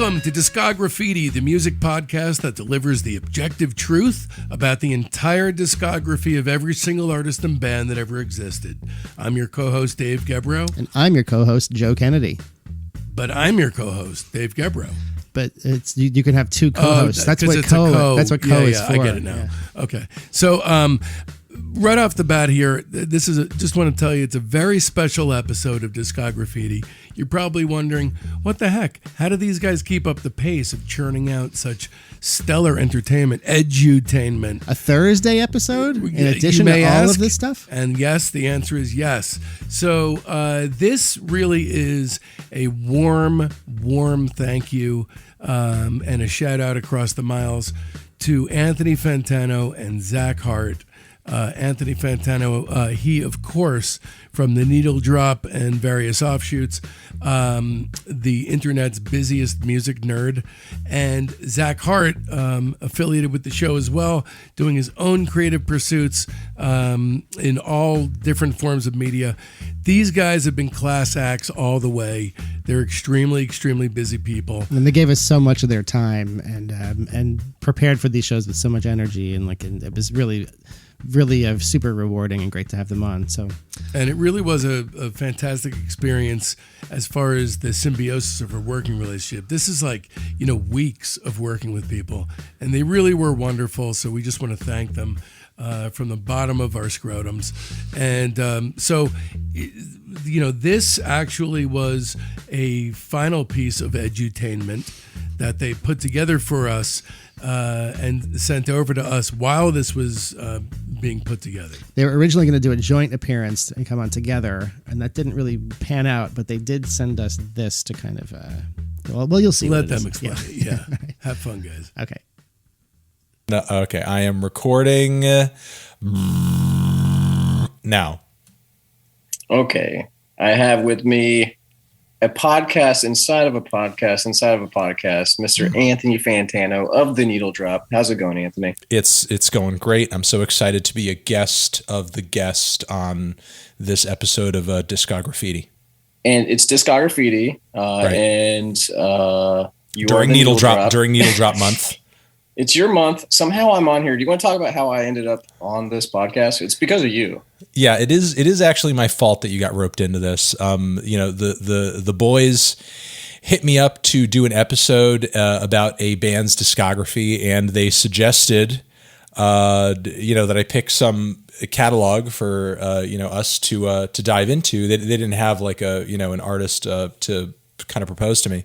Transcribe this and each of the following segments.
Welcome to Discograffiti, the music podcast that delivers the objective truth about the entire discography of every single artist and band that ever existed. I'm your co-host, Dave Gebrow. And I'm your co-host, Joe Kennedy. But I'm your co-host, Dave Gebrow. But it's you can have two co-hosts. That's what it's co. That's what co is for. I get it now. Yeah. Okay. So, right off the bat here, this is just want to tell you it's a very special episode of Discograffiti. You're probably wondering, what the heck? How do these guys keep up the pace of churning out such stellar entertainment, edutainment? A Thursday episode in addition to all of this stuff? And yes, the answer is yes. So this really is a warm thank you and a shout out across the miles to Anthony Fantano and Zach Hart. Anthony Fantano, he, of course, from the Needle Drop and various offshoots, the internet's busiest music nerd, and Zach Hart, affiliated with the show as well, doing his own creative pursuits in all different forms of media. These guys have been class acts all the way. They're extremely busy people. And they gave us so much of their time and prepared for these shows with so much energy, and it was really super rewarding and great to have them on. And it really was a fantastic experience as far as the symbiosis of a working relationship. This is weeks of working with people, and they really were wonderful. So we just want to thank them from the bottom of our scrotums. And this actually was a final piece of edutainment that they put together for us and sent over to us while this was being put together. They were originally going to do a joint appearance and come on together, and that didn't really pan out, but they did send us this to kind of, well, you'll see. Let them explain it. Yeah. Have fun, guys. Okay. No, okay, I am recording now. Okay. I have with me a podcast inside of a podcast inside of a podcast, Mr. Anthony Fantano of the Needle Drop. How's it going, Anthony? It's going great. I'm so excited to be a guest of the guest on this episode of Discograffiti. And it's Discograffiti, right. And you during are Needle Drop during Needle Drop month. It's your month. Somehow I'm on here. Do you want to talk about how I ended up on this podcast? It's because of you. Yeah, it is. It is actually my fault that you got roped into this. The boys hit me up to do an episode about a band's discography, and they suggested, that I pick some catalog for us to dive into. They didn't have an artist to kind of proposed to me.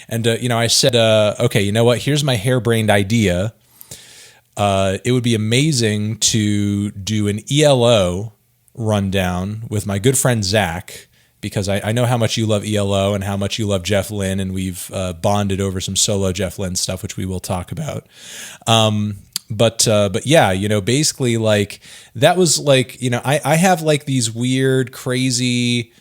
And, I said, okay, you know what? Here's my harebrained idea. It would be amazing to do an ELO rundown with my good friend Zach, because I know how much you love ELO and how much you love Jeff Lynne, and we've bonded over some solo Jeff Lynne stuff, which we will talk about. But yeah, basically that was I have these weird, crazy,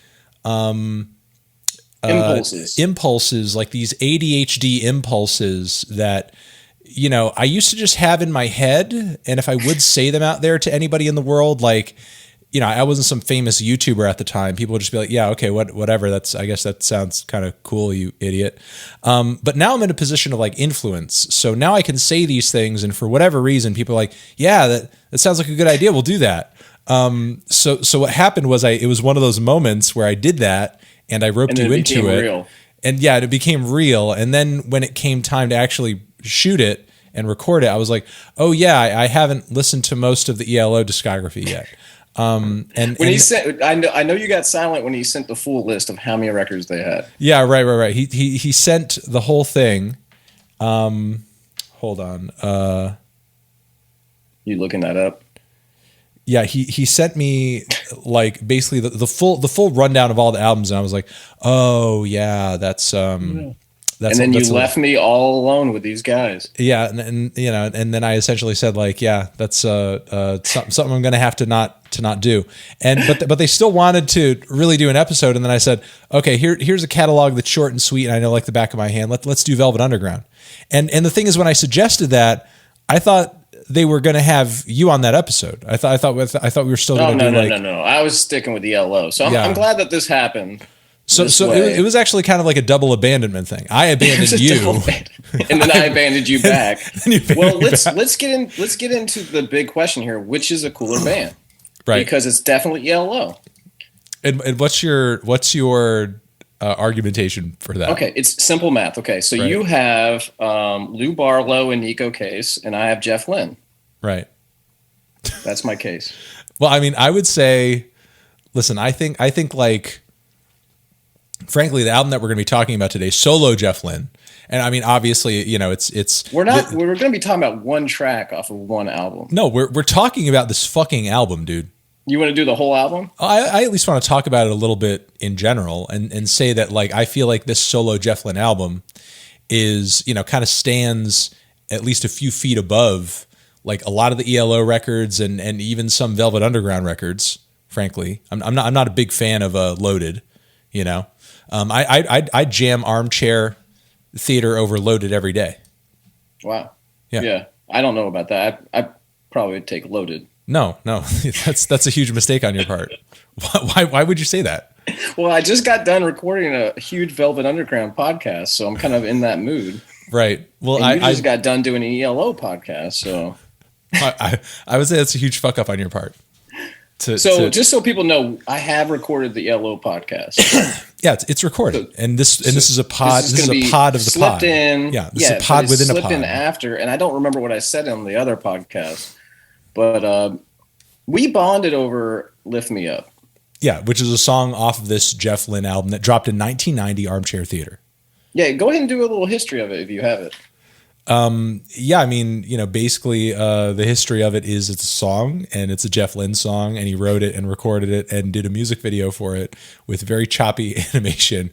impulses, like these ADHD impulses that, I used to just have in my head. And if I would say them out there to anybody in the world, I wasn't some famous YouTuber at the time, people would just be like, yeah, okay, whatever. I guess that sounds kind of cool, you idiot. But now I'm in a position of influence. So now I can say these things. And for whatever reason, people are like, yeah, that sounds like a good idea. We'll do that. So what happened was it was one of those moments where I did that, and I roped you into it. Real. And yeah, it became real. And then when it came time to actually shoot it and record it, I was like, oh yeah, I haven't listened to most of the ELO discography yet. He sent, I know you got silent when he sent the full list of how many records they had. Yeah, right. He sent the whole thing. Hold on. You looking that up? Yeah, he sent me basically the full rundown of all the albums, and I was like, oh yeah, that's and then you left me all alone with these guys. Yeah, and then I essentially said yeah, that's something I'm going to have to not do. And but they still wanted to really do an episode, and then I said, okay, here's a catalog that's short and sweet, and I know the back of my hand. Let's do Velvet Underground. And the thing is, when I suggested that, I thought they were going to have you on that episode. I thought we were still going to do No. I was sticking with the ELO. So I'm glad that this happened. So it was actually kind of like a double abandonment thing. I abandoned you, and then I abandoned you back. Well, let's back. get into the big question here: which is a cooler band? Right, because it's definitely ELO. And what's your argumentation for that? Okay, it's simple math. Okay, so you have Lou Barlow and Nico Case, and I have Jeff Lynne. Right. That's my case. Well, I mean, I would say, listen, I think like, frankly, the album that we're going to be talking about today, solo Jeff Lynne, and I mean, obviously, you know, we're going to be talking about one track off of one album. No, we're talking about this fucking album, dude. You want to do the whole album? I at least want to talk about it a little bit in general and say that, like, I feel like this solo Jeff Lynne album is, you know, kind of stands at least a few feet above like a lot of the ELO records and even some Velvet Underground records. Frankly, I'm not a big fan of Loaded. You know, I jam Armchair Theater over Loaded every day. Wow. Yeah. I don't know about that. I probably would take Loaded. No, that's a huge mistake on your part. Why would you say that? Well, I just got done recording a huge Velvet Underground podcast, so I'm kind of in that mood. Right. Well, and I just got done doing an ELO podcast, so I would say that's a huge fuck up on your part. Just so people know, I have recorded the ELO podcast. Yeah, it's recorded, and this is a pod. This is a pod of the pod. This is a pod within a pod. Slipped in after, and I don't remember what I said on the other podcast. But we bonded over Lift Me Up. Yeah, which is a song off of this Jeff Lynne album that dropped in 1990, Armchair Theater. Yeah, go ahead and do a little history of it if you have it. Yeah, I mean, you know, basically the history of it is it's a song, and it's a Jeff Lynne song, and he wrote it and recorded it and did a music video for it with very choppy animation.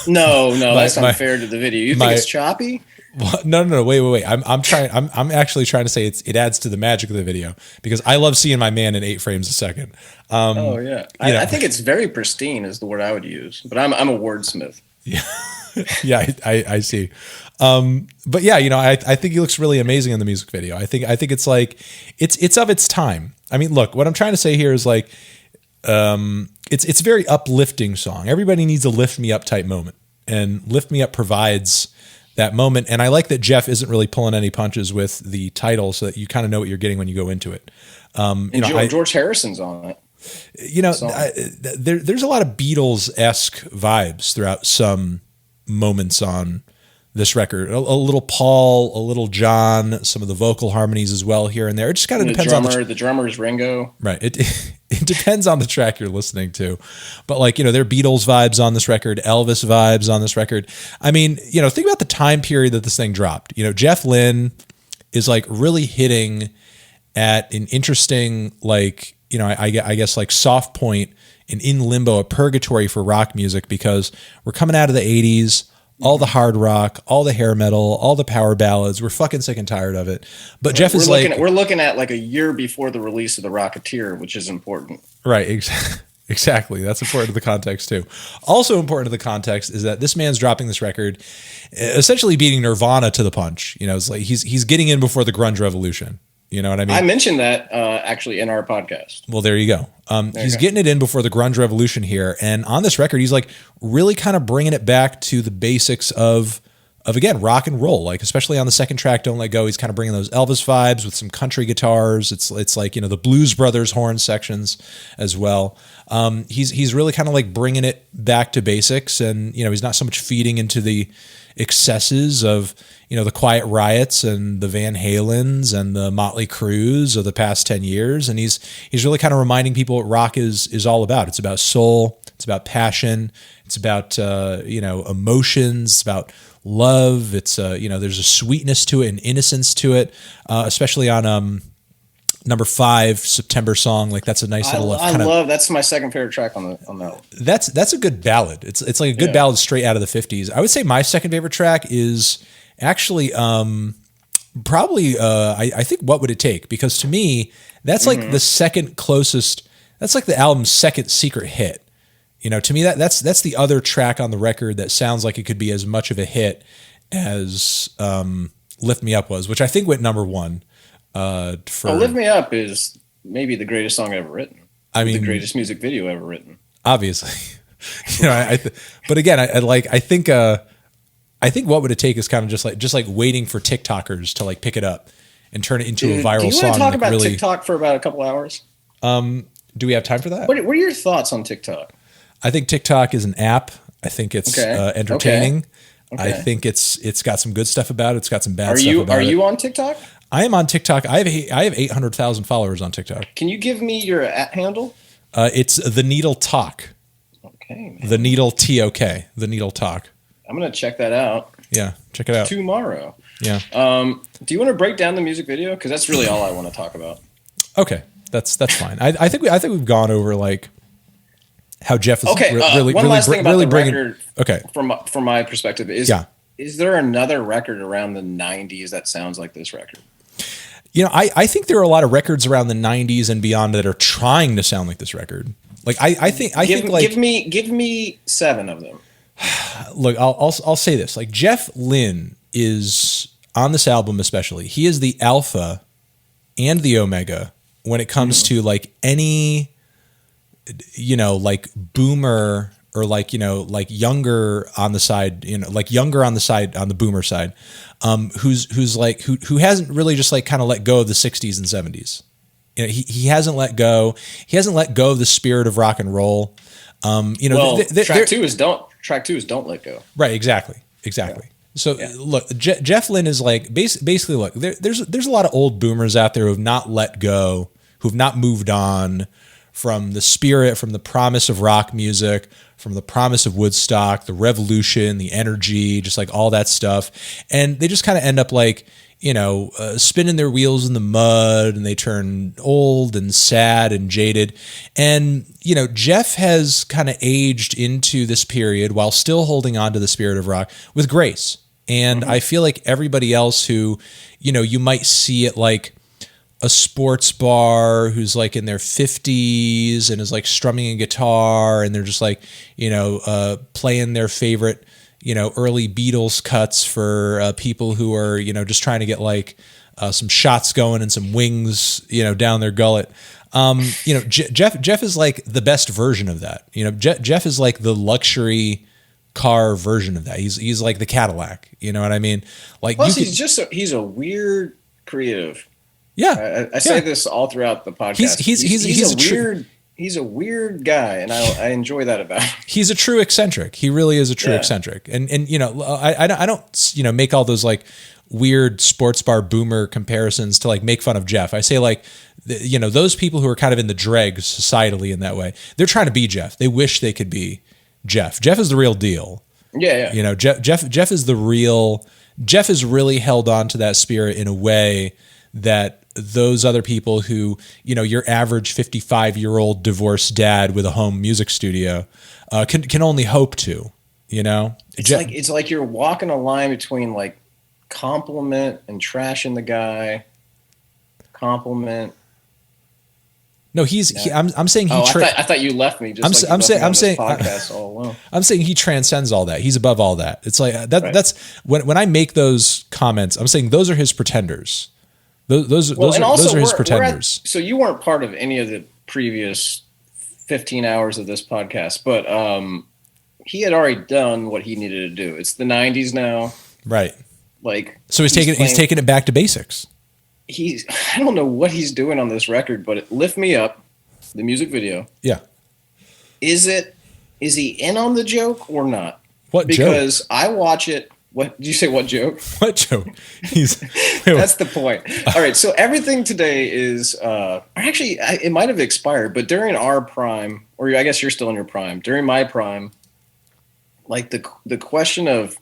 No, that's unfair to the video. You think it's choppy? Well, no. Wait. I'm actually trying to say it adds to the magic of the video because I love seeing my man in 8 frames a second. I think it's very pristine is the word I would use, but I'm a wordsmith. Yeah, yeah, I see. But yeah, you know, I think he looks really amazing in the music video. I think it's like it's of its time. I mean, look, what I'm trying to say here is like it's a very uplifting song. Everybody needs a lift me up type moment, and Lift Me Up provides that moment. And I like that Jeff isn't really pulling any punches with the title, so that you kind of know what you're getting when you go into it. George Harrison's on it. You know, there's a lot of Beatles-esque vibes throughout some moments on this record. A little Paul, a little John, some of the vocal harmonies as well here and there. It just kind of depends on the drummer's Ringo. Right. It depends on the track you're listening to. But like, you know, there are Beatles vibes on this record, Elvis vibes on this record. I mean, you know, think about the time period that this thing dropped. You know, Jeff Lynne is like really hitting at an interesting, like, you know, I guess like soft point and in limbo, a purgatory for rock music, because we're coming out of the 80s, all the hard rock, all the hair metal, all the power ballads. We're fucking sick and tired of it. But Jeff is we're looking at like a year before the release of The Rocketeer, which is important. Right. Exactly. That's important to the context too. Also important to the context is that this man's dropping this record, essentially beating Nirvana to the punch. You know, it's like he's getting in before the grunge revolution. You know what I mean? I mentioned that actually in our podcast. Well, there you go. He's getting it in before the grunge revolution here. And on this record, he's like really kind of bringing it back to the basics of again, rock and roll. Like, especially on the second track, Don't Let Go, he's kind of bringing those Elvis vibes with some country guitars. It's like, you know, the Blues Brothers horn sections as well. He's really kind of like bringing it back to basics. And, you know, he's not so much feeding into the excesses of, you know, the Quiet Riots and the Van Halens and the Motley Crues of the past 10 years. And he's really kind of reminding people what rock is all about. It's about soul. It's about passion. It's about, you know, emotions. It's about love. It's, you know, there's a sweetness to it and innocence to it, especially on number 5, September song. Like, that's a nice little that's my second favorite track on that. That's a good ballad. It's like a good ballad straight out of the 50s. I would say my second favorite track is actually probably I think What Would It Take, because to me that's like the second closest, that's like the album's second secret hit. You know, to me that's the other track on the record that sounds like it could be as much of a hit as Lift Me Up was, which I think went number 1 for Lift Me Up is maybe the greatest song ever written. I mean, the greatest music video ever written. Obviously. You know, but again, I think what would it take is kind of just like waiting for TikTokers to like pick it up and turn it into a viral song. Do you want to talk about really, TikTok for about a couple hours? Do we have time for that? What are your thoughts on TikTok? I think TikTok is an app. I think it's entertaining. Okay. I think it's got some good stuff about it. It's got some bad stuff about it. Are you on TikTok? I am on TikTok. I have 800,000 followers on TikTok. Can you give me your handle? It's The Needle Talk. Okay, man. The Needle TOK. The Needle Talk. I'm gonna check that out. Yeah, check it out Tomorrow. Yeah. Do you want to break down the music video? Because that's really all I want to talk about. Okay, that's fine. I think we've gone over like how Jeff is really bringing. Record, okay, from my perspective is there another record around the 90s that sounds like this record? You know, I think there are a lot of records around the 90s and beyond that are trying to sound like this record. Like I think give me 7 of them. Look, I'll say this. Like Jeff Lynne is on this album especially. He is the alpha and the omega when it comes to like any, you know, like boomer or like, you know, like younger on the side, you know, like younger on the side, on the boomer side, who's like, who hasn't really just like kind of let go of the 60s and 70s. You know, he hasn't let go. He hasn't let go of the spirit of rock and roll. You know, track two is don't let go. Right. Exactly. Yeah. So look, Jeff Lynne is like basically look, there's a lot of old boomers out there who have not let go, who've not moved on from the spirit, from the promise of rock music, from the promise of Woodstock, the revolution, the energy, just like all that stuff. And they just kind of end up like, you know, spinning their wheels in the mud, and they turn old and sad and jaded. And, you know, Jeff has kind of aged into this period while still holding on to the spirit of rock with grace. And I feel like everybody else who, you know, you might see at like a sports bar who's like in their 50s and is like strumming a guitar, and they're just like, you know, playing their favorite, you know, early Beatles cuts for people who are, you know, just trying to get like some shots going and some wings, you know, down their gullet. You know, Jeff is like the best version of that. You know, Jeff is like the luxury car version of that. He's like the Cadillac. You know what I mean? Like, plus he's a weird creative. Yeah, I say this all throughout the podcast. He's a weird guy, and I enjoy that about him. He's a true eccentric. He really is a true eccentric. And you know, I don't, you know, make all those like weird sports bar boomer comparisons to like make fun of Jeff. I say like, you know, those people who are kind of in the dregs societally in that way, they're trying to be Jeff. They wish they could be Jeff. Jeff is the real deal. Yeah. You know, Jeff is the real. Jeff has really held on to that spirit in a way that those other people who, you know, your average 55-year-old divorced dad with a home music studio can only hope to, you know. It's like you're walking a line between like compliment and trashing the guy. Compliment. No, I'm saying he. I thought you left me. Just I'm saying podcast all alone. I'm saying he transcends all that. He's above all that. It's like that. Right. That's when I make those comments. I'm saying those are his pretenders. Those are his pretenders. So you weren't part of any of the previous 15 hours of this podcast, but he had already done what he needed to do. It's the 90s now, right? Like, so he's taking it back to basics. I don't know what he's doing on this record, but Lift Me Up, the music video. Yeah. Is he in on the joke or not? What joke? Because I watch it. What did you say? What joke? What joke? That's the point. All right. So everything today is actually it might have expired, but during our prime, or I guess you're still in your prime. During my prime, like the question of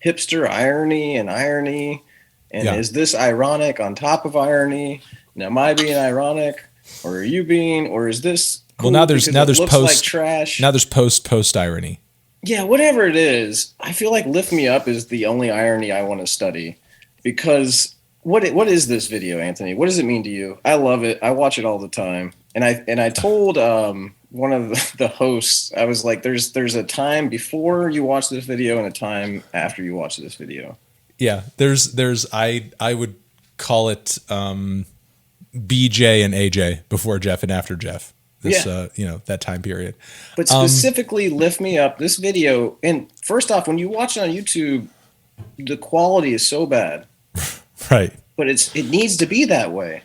hipster irony, and is this ironic on top of irony? And am I being ironic, or are you being, or is this cool? Well, now there's post like trash. Now there's post irony. Yeah, whatever it is, I feel like Lift Me Up is the only irony I want to study, because what is this video, Anthony? What does it mean to you? I love it. I watch it all the time, and I told one of the hosts, I was like, there's a time before you watch this video and a time after you watch this video. Yeah, there's I would call it BJ and AJ, before Jeff and after Jeff. this that time period. But specifically, Lift Me Up, this video, and first off, when you watch it on YouTube, the quality is so bad. Right. But it needs to be that way.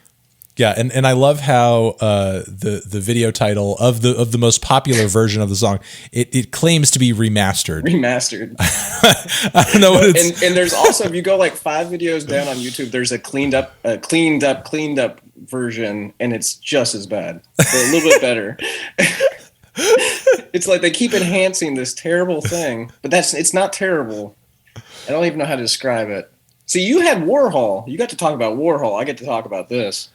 Yeah, and I love how the video title of the most popular version of the song, it claims to be remastered. Remastered. I don't know what it's. And there's also, if you go like 5 videos down on YouTube, there's a cleaned up version, and it's just as bad, but a little bit better. It's like they keep enhancing this terrible thing, but it's not terrible. I don't even know how to describe it. See, you had Warhol. You got to talk about Warhol. I get to talk about this.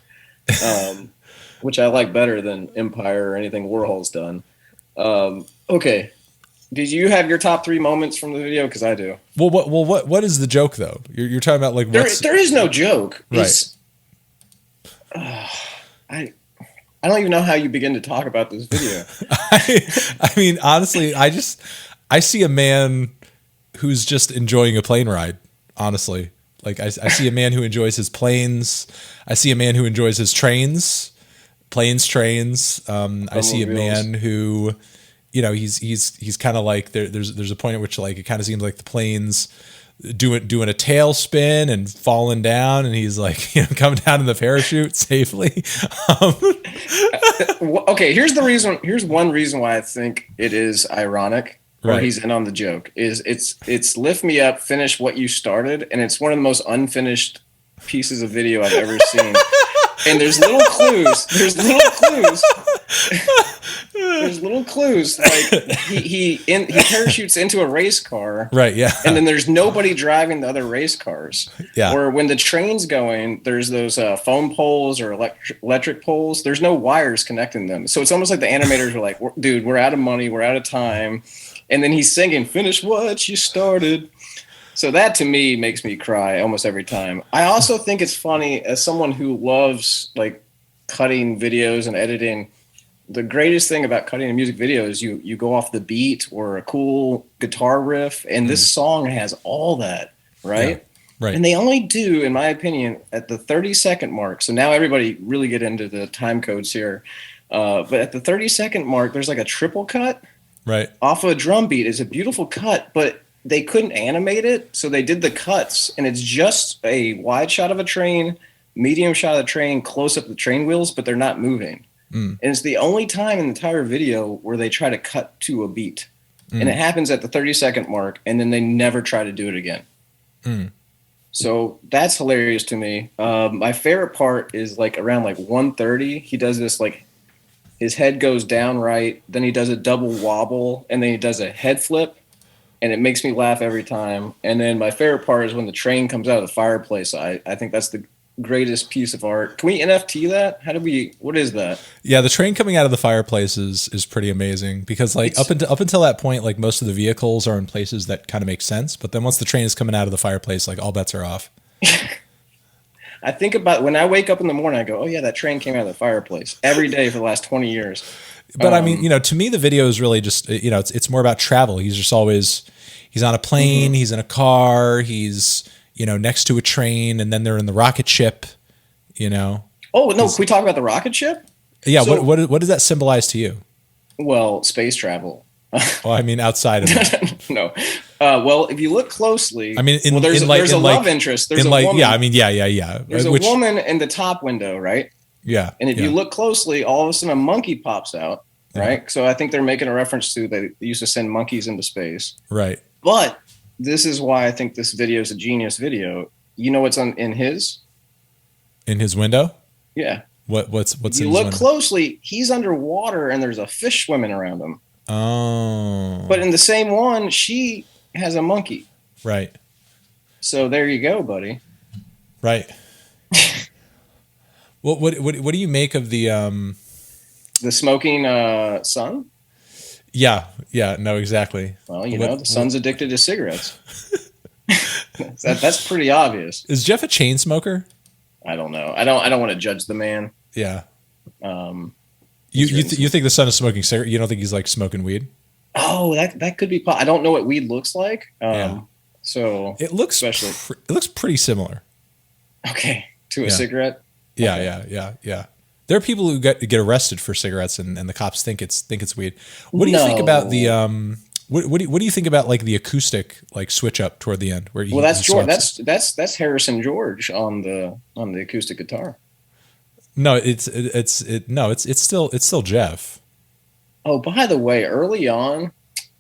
Which I like better than Empire or anything Warhol's done. Okay, did you have your top 3 moments from the video? Because I do. Well, what is the joke though? You're talking about like there is no joke, right? I don't even know how you begin to talk about this video. I mean, honestly, I see a man who's just enjoying a plane ride. Honestly. Like I see a man who enjoys his planes. I see a man who enjoys his trains. I see a man who, he's kind of like there's a point at which like it kind of seems like the plane's doing a tailspin and falling down, and he's like coming down in the parachute safely. Okay, here's one reason why I think it is ironic. Or he's in on the joke. It's Lift Me Up, finish what you started, and it's one of the most unfinished pieces of video I've ever seen. And there's little clues. There's little clues. Like he parachutes into a race car. Right. Yeah. And then there's nobody driving the other race cars. Yeah. Or when the train's going, there's those phone poles or electric poles. There's no wires connecting them. So it's almost like the animators are like, dude, we're out of money. We're out of time. And then he's singing, finish what you started. So that to me makes me cry almost every time. I also think it's funny, as someone who loves like cutting videos and editing, the greatest thing about cutting a music video is you go off the beat or a cool guitar riff, and this song has all that, right? Yeah, right. And they only do, in my opinion, at the 30-second mark. So now everybody really get into the time codes here. But at the 30-second mark, there's like a triple cut. Right. Off of a drum beat. Is a beautiful cut, but they couldn't animate it, so they did the cuts, and it's just a wide shot of a train, medium shot of the train, close up the train wheels, but they're not moving. And it's the only time in the entire video where they try to cut to a beat. And it happens at the 30-second mark, and then they never try to do it again. So that's hilarious to me. My favorite part is like around like 1:30, he does this like his head goes down right, then he does a double wobble, and then he does a head flip, and it makes me laugh every time. And then my favorite part is when the train comes out of the fireplace. I think that's the greatest piece of art. Can we NFT that? What is that? Yeah, the train coming out of the fireplace is pretty amazing, because like up until that point, like most of the vehicles are in places that kind of make sense, but then once the train is coming out of the fireplace, like all bets are off. I think about when I wake up in the morning, I go, oh yeah, that train came out of the fireplace every day for the last 20 years. But I mean, to me, the video is really just, it's more about travel. He's just always, he's on a plane, he's in a car, he's, next to a train, and then they're in the rocket ship, Oh, no, can we talk about the rocket ship? Yeah. So, what does that symbolize to you? Well, space travel. Well, I mean, outside of it. No. Well, if you look closely, I mean, there's a love interest. There's a woman. Yeah, I mean, yeah. There's a woman in the top window, right? Yeah. And if you look closely, all of a sudden a monkey pops out, right? So I think they're making a reference to they used to send monkeys into space. Right. But this is why I think this video is a genius video. You know what's in his window? Yeah. What's you look closely, he's underwater and there's a fish swimming around him. Oh. But in the same one, she has a monkey. Right. So there you go, buddy. Right. What do you make of the smoking sun? Yeah, no, exactly. Well, the sun's addicted to cigarettes. That's pretty obvious. Is Jeff a chain smoker? I don't know. I don't want to judge the man. Yeah. You think the son is smoking cigarette? You don't think he's like smoking weed? Oh, that could be. I don't know what weed looks like. So it looks it looks pretty similar. Okay, to a cigarette. Yeah, okay. Yeah. There are people who get arrested for cigarettes, and the cops think it's weed. What do you think about the what do you think about like the acoustic like switch up toward the end where that's George. That's Harrison George on the acoustic guitar. No, it's still Jeff. Oh, by the way, early on,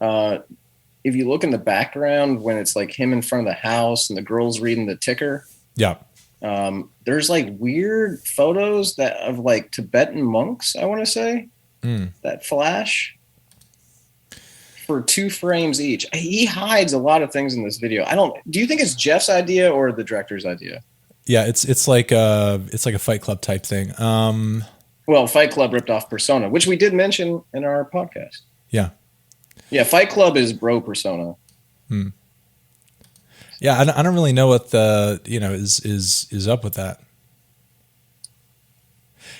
if you look in the background when it's like him in front of the house and the girl's reading the ticker. Yeah. There's like weird photos of like Tibetan monks, I want to say, that flash for 2 frames each. He hides a lot of things in this video. Do you think it's Jeff's idea or the director's idea? Yeah, it's like a Fight Club type thing. Well, Fight Club ripped off Persona, which we did mention in our podcast. Yeah. Yeah, Fight Club is bro Persona. Yeah, I don't really know what the is up with that.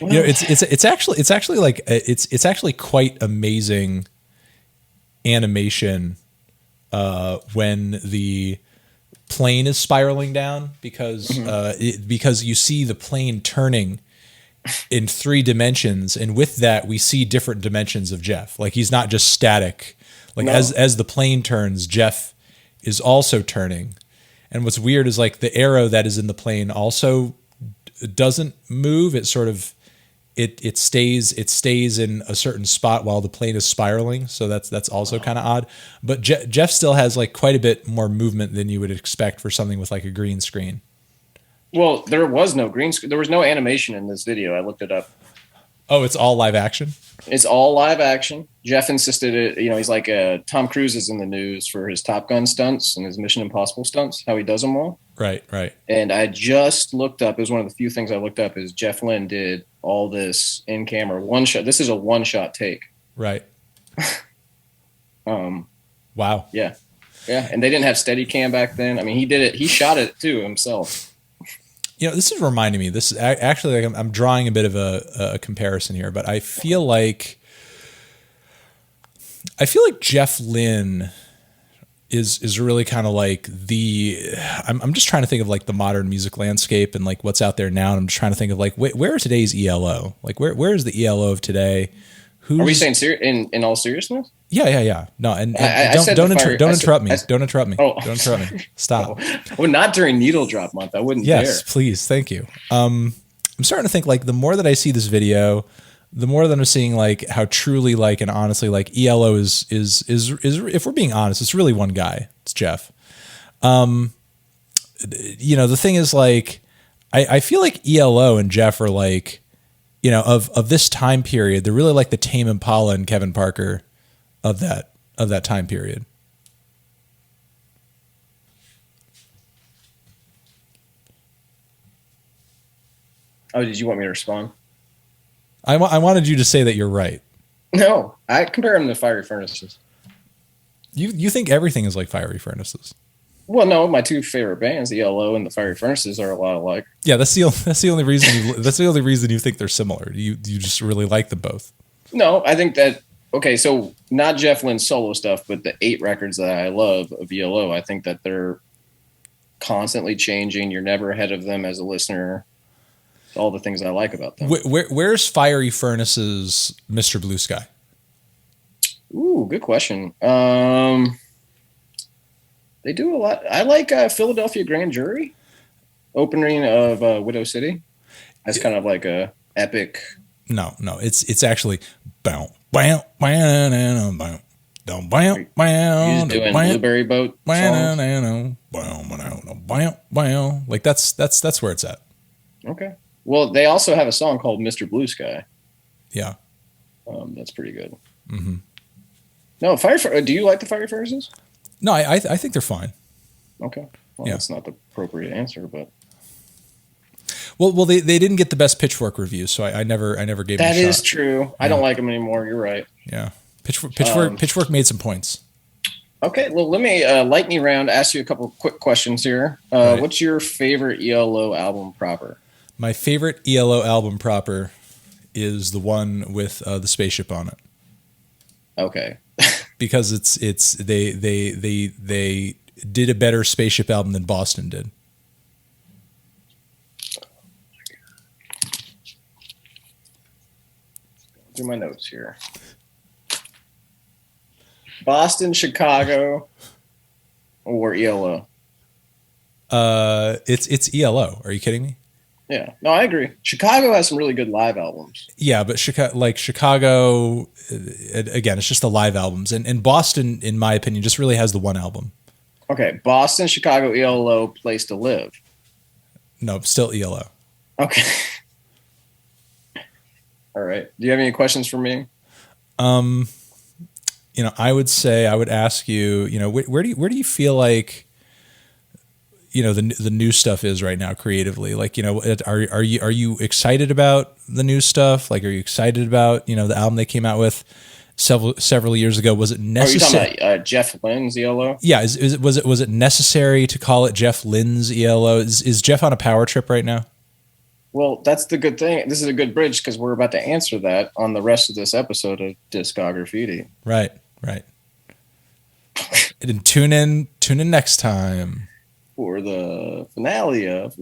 Well, it's actually like it's actually quite amazing animation when the plane is spiraling down because you see the plane turning in 3 dimensions, and with that we see different dimensions of Jeff. Like he's not just static. Like as the plane turns, Jeff is also turning. And what's weird is like the arrow that is in the plane also doesn't move. It sort of it stays in a certain spot while the plane is spiraling. So that's also kind of odd. But Jeff still has like quite a bit more movement than you would expect for something with like a green screen. Well, there was no green screen. There was no animation in this video. I looked it up. Oh, it's all live action? It's all live action. Jeff insisted it, he's like Tom Cruise is in the news for his Top Gun stunts and his Mission Impossible stunts, how he does them all. Right. And I just looked up, it was one of the few things I looked up, is Jeff Lynne did all this in camera, one shot. This is a one-shot take. Right. Wow. Yeah. And they didn't have Steadicam back then. I mean, he did it. He shot it too himself. This is reminding me. This is actually like I'm drawing a bit of a comparison here, but I feel like Jeff Lynne is really kind of like I'm just trying to think of like the modern music landscape and like what's out there now. And I'm just trying to think of like where is today's ELO? Like where is the ELO of today? Are we saying in all seriousness? Yeah. No, and don't interrupt me. Don't interrupt me. Oh, don't interrupt me. Stop. Well, not during Needle Drop Month. I wouldn't dare. Yes, please. Thank you. I'm starting to think like the more that I see this video, the more that I'm seeing like how truly like and honestly like ELO is if we're being honest, it's really one guy. It's Jeff. The thing is like I feel like ELO and Jeff are like, of this time period, they're really like the Tame Impala and Kevin Parker of that time period. Oh, did you want me to respond? I wanted you to say that you're right. No, I compare them to Fiery Furnaces. You think everything is like Fiery Furnaces? Well, no, my 2 favorite bands, the ELO and the Fiery Furnaces, are a lot alike. Yeah, that's the only reason you think they're similar. You just really like them both. No, I think that so not Jeff Lynne's solo stuff, but the 8 records that I love of ELO, I think that they're constantly changing. You're never ahead of them as a listener. All the things I like about them. Where's Fiery Furnaces' Mr. Blue Sky? Ooh, good question. They do a lot. I like Philadelphia Grand Jury, opening of Widow City. That's kind of like a epic. No, it's actually bow. You just doing Blueberry Boat songs? Like that's where it's at. Okay. Well, they also have a song called Mr. Blue Sky. Yeah. That's pretty good. Mm-hmm. No, do you like the Fiery Furnaces? No, I think they're fine. Okay. Well, that's not the appropriate answer, but. Well, they didn't get the best Pitchfork review, so I never gave them a shot. That is true. Yeah. I don't like them anymore. You're right. Yeah. Pitchfork made some points. Okay, well, let me lightning round, ask you a couple quick questions here. Right. What's your favorite ELO album proper? My favorite ELO album proper is the one with the spaceship on it. Okay. Because they did a better spaceship album than Boston did. do my notes here. Boston, Chicago, or ELO? It's ELO. Are you kidding me? Yeah, no, I agree. Chicago has some really good live albums. Yeah, but Chicago, again, it's just the live albums, and Boston, in my opinion, just really has the one album. Okay, Boston, Chicago, ELO, Place to Live. No, still ELO. Okay. All right. Do you have any questions for me? I would ask you, where do you feel like, the new stuff is right now creatively? Like, are you excited about the new stuff? Like, are you excited about, the album they came out with several years ago? Was it necessary? Are you talking about Jeff Lynne's ELO? Yeah. Was it necessary to call it Jeff Lynne's ELO? Is Jeff on a power trip right now? Well, that's the good thing. This is a good bridge because we're about to answer that on the rest of this episode of Discograffiti. Right. And tune in next time for the finale of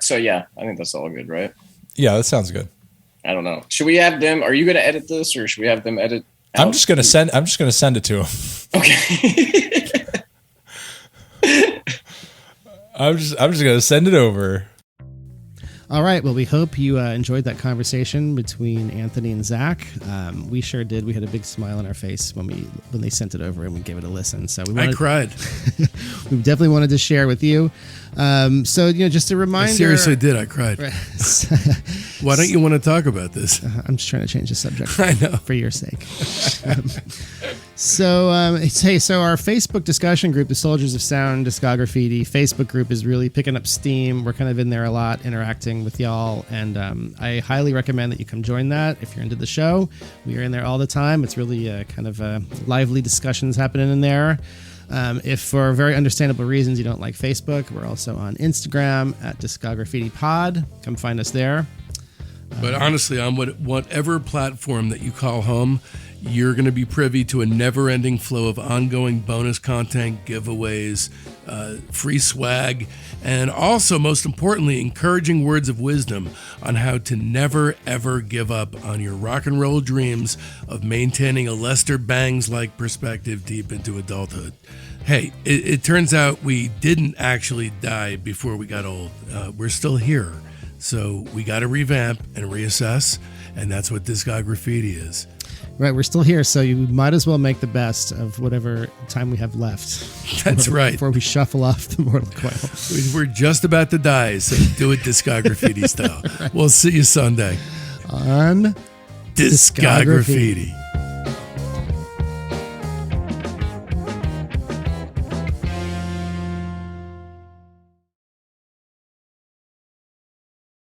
so yeah, I think that's all good, right? Yeah, that sounds good. I don't know. Should we have them? Are you going to edit this, or should we have them edit? I'm just gonna send it to him. Okay. I'm just gonna send it over. All right. Well, we hope you enjoyed that conversation between Anthony and Zach. We sure did. We had a big smile on our face when they sent it over and we gave it a listen. So I cried. We definitely wanted to share with you. So just a reminder. I seriously did. I cried. Why don't you want to talk about this? I'm just trying to change the subject. I know, for your sake. So our Facebook discussion group, the Soldiers of Sound Discograffiti Facebook group, is really picking up steam. We're kind of in there a lot, interacting with y'all, and I highly recommend that you come join that if you're into the show. We are in there all the time. It's really kind of lively discussions happening in there. If for very understandable reasons you don't like Facebook, we're also on Instagram at Discograffiti Pod. Come find us there. But honestly, on whatever platform that you call home, you're going to be privy to a never-ending flow of ongoing bonus content, giveaways, free swag, and also, most importantly, encouraging words of wisdom on how to never, ever give up on your rock and roll dreams of maintaining a Lester Bangs-like perspective deep into adulthood. Hey, it turns out we didn't actually die before we got old. We're still here. So we got to revamp and reassess, and that's what Discograffiti is. Right, we're still here, so you might as well make the best of whatever time we have left. That's right. Before we shuffle off the mortal coil. We're just about to die, so do it Discograffiti style. Right. We'll see you Sunday on Discograffiti.